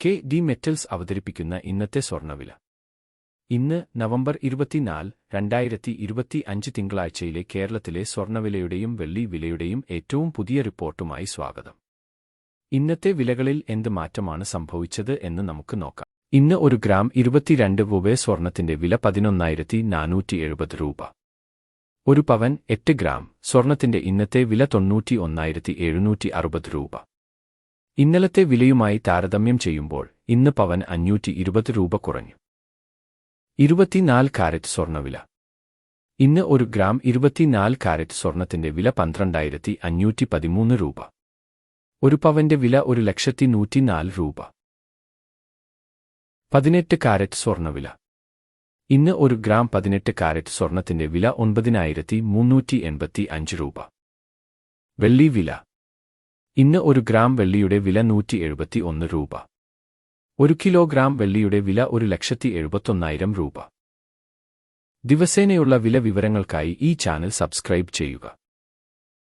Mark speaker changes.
Speaker 1: കെ.ഡി. Metals അവതരിപ്പിക്കുന്ന ഇന്നത്തെ സ്വർണ്ണവില. ഇന്ന് നവംബർ 24, 2025 തിങ്കളാഴ്ചയിലെ കേരളത്തിലെ സ്വർണ്ണവിലയുടെയും വെള്ളി വിലയുടെയും ഏറ്റവും പുതിയ റിപ്പോർട്ടുമായി സ്വാഗതം. ഇന്നത്തെ വിലകളിൽ എന്ത് മാറ്റമാണ് സംഭവിച്ചത് എന്ന് നമുക്ക് നോക്കാം. ഇന്ന് ഒരു ഗ്രാം 22 രൂപ സ്വർണ്ണത്തിന്റെ വില 11,470 രൂപ. ഒരു പവൻ 8 ഗ്രാം സ്വർണ്ണത്തിന്റെ ഇന്നത്തെ വില 91,760 രൂപ. ഇന്നലത്തെ വിലയുമായി താരതമ്യം ചെയ്യുമ്പോൾ ഇന്ന് പവൻ 520 രൂപ കുറഞ്ഞു. 24 കാരറ്റ് സ്വർണ്ണവില. ഇന്ന് ഒരു ഗ്രാം 24 കാരറ്റ് സ്വർണ്ണത്തിന്റെ വില 12,513 രൂപ. ഒരു പവന്റെ വില 1,104 രൂപ. 18 കാരറ്റ് സ്വർണ്ണവില. ഇന്ന് ഒരു ഗ്രാം 18 കാരറ്റ് സ്വർണ്ണത്തിന്റെ വില 9,385 രൂപ. വെള്ളി വില. ഇന്ന് ഒരു ഗ്രാം വെള്ളിയുടെ വില 171 രൂപ. ഒരു കിലോഗ്രാം വെള്ളിയുടെ വില 1,71,000 രൂപ. ദിവസേനയുള്ള വില വിവരങ്ങൾക്കായി ഈ ചാനൽ സബ്സ്ക്രൈബ് ചെയ്യുക.